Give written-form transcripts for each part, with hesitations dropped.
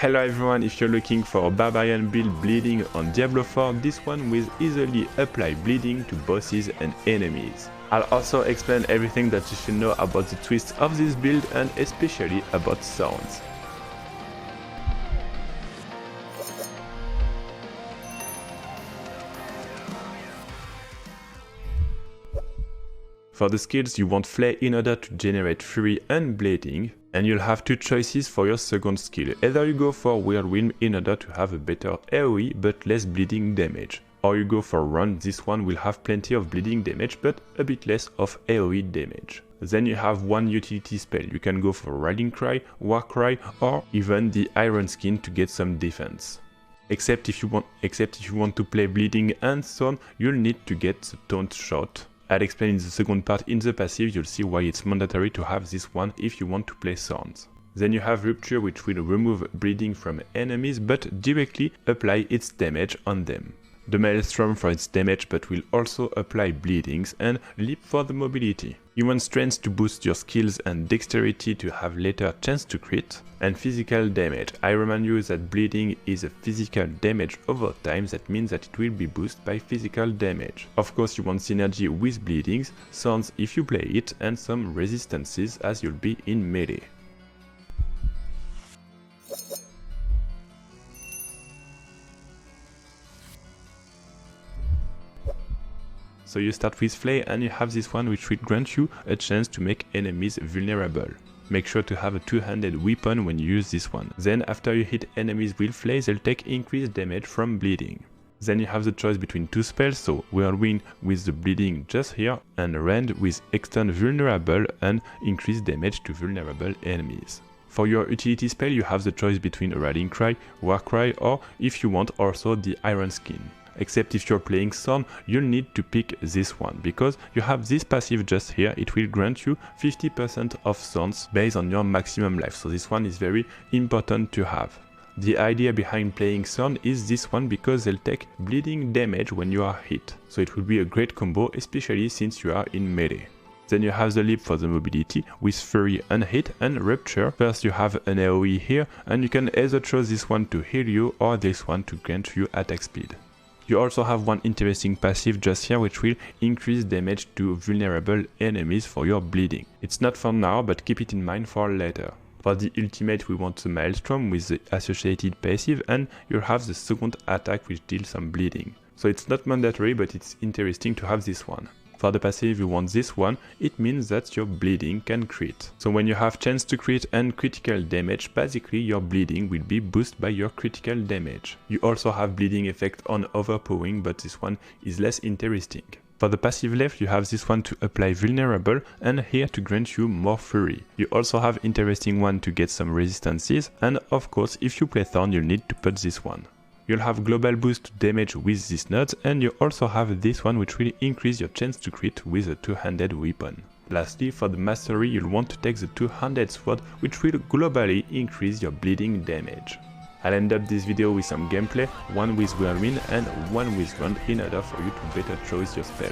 Hello everyone, if you're looking for a barbarian build bleeding on Diablo 4, this one will easily apply bleeding to bosses and enemies. I'll also explain everything that you should know about the twists of this build and especially about thorns. For the skills, you want Flay in order to generate fury and bleeding, and you'll have two choices for your second skill. Either you go for Whirlwind in order to have a better AoE but less bleeding damage, or you go for Run. This one will have plenty of bleeding damage but a bit less of AoE damage. Then you have one utility spell. You can go for Rallying Cry, War Cry, or even the Iron Skin to get some defense. Except if you want to play bleeding and thorn, you'll need to get the taunt shot. I'll explain in the second part in the passive. You'll see why it's mandatory to have this one if you want to play thorns. Then you have Rupture, which will remove bleeding from enemies but directly apply its damage on them. The Maelstrom for its damage but will also apply bleedings, and Leap for the mobility. You want Strength to boost your skills and Dexterity to have later chance to crit, and Physical damage. I remind you that bleeding is a physical damage over time, that means that it will be boosted by physical damage. Of course you want synergy with bleedings, thorns if you play it, and some resistances as you'll be in melee. So you start with Flay and you have this one which will grant you a chance to make enemies vulnerable. Make sure to have a two-handed weapon when you use this one. Then after you hit enemies with Flay, they'll take increased damage from bleeding. Then you have the choice between two spells, so Whirlwind with the bleeding just here, and Rend with extend vulnerable and increase damage to vulnerable enemies. For your utility spell you have the choice between Rallying Cry, War Cry, or if you want also the Iron Skin. Except if you're playing Thorn, you'll need to pick this one, because you have this passive just here. It will grant you 50% of Thorns based on your maximum life, so this one is very important to have. The idea behind playing Thorn is this one because they'll take bleeding damage when you are hit, so it will be a great combo, especially since you are in melee. Then you have the Leap for the mobility with Fury and Hit and Rupture. First you have an AoE here, and you can either choose this one to heal you or this one to grant you attack speed. You also have one interesting passive just here which will increase damage to vulnerable enemies for your bleeding. It's not for now, but keep it in mind for later. For the ultimate we want the Maelstrom with the associated passive, and you'll have the second attack which deals some bleeding. So it's not mandatory, but it's interesting to have this one. For the passive you want this one. It means that your bleeding can crit. So when you have chance to crit and critical damage, basically your bleeding will be boosted by your critical damage. You also have bleeding effect on overpowering, but this one is less interesting. For the passive left you have this one to apply vulnerable, and here to grant you more fury. You also have interesting one to get some resistances, and of course if you play Thorn you'll need to put this one. You'll have global boost to damage with this node, and you also have this one which will increase your chance to crit with a two-handed weapon. Lastly, for the mastery you'll want to take the two-handed sword which will globally increase your bleeding damage. I'll end up this video with some gameplay, one with Whirlwind and one with Rend, in order for you to better choose your spell.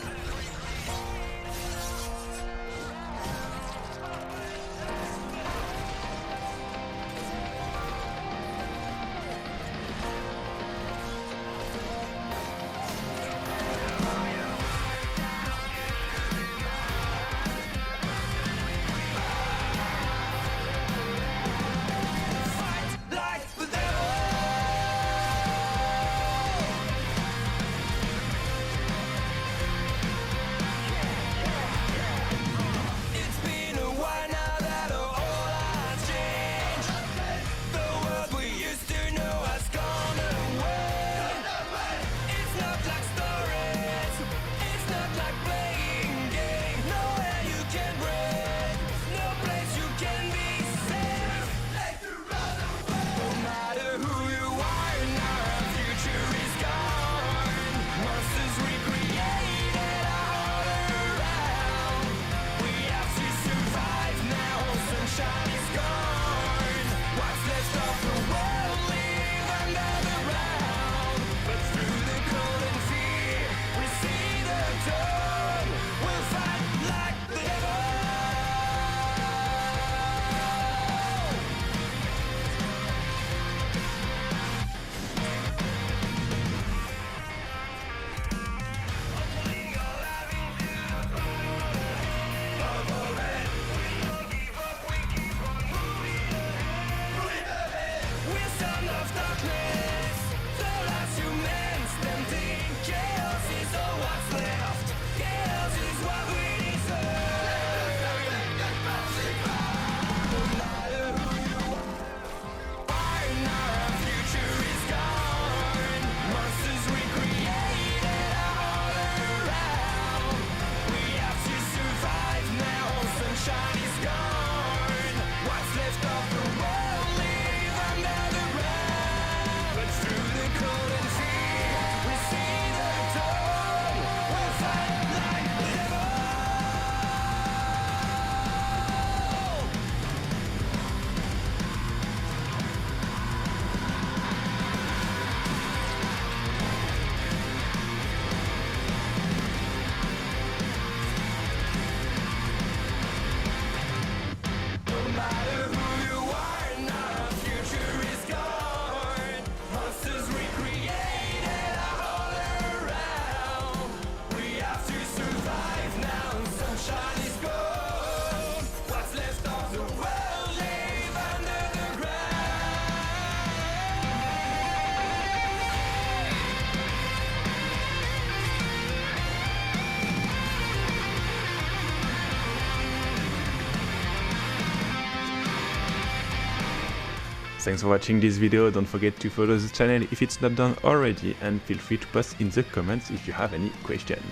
Thanks for watching this video, don't forget to follow the channel if it's not done already, and feel free to post in the comments if you have any questions.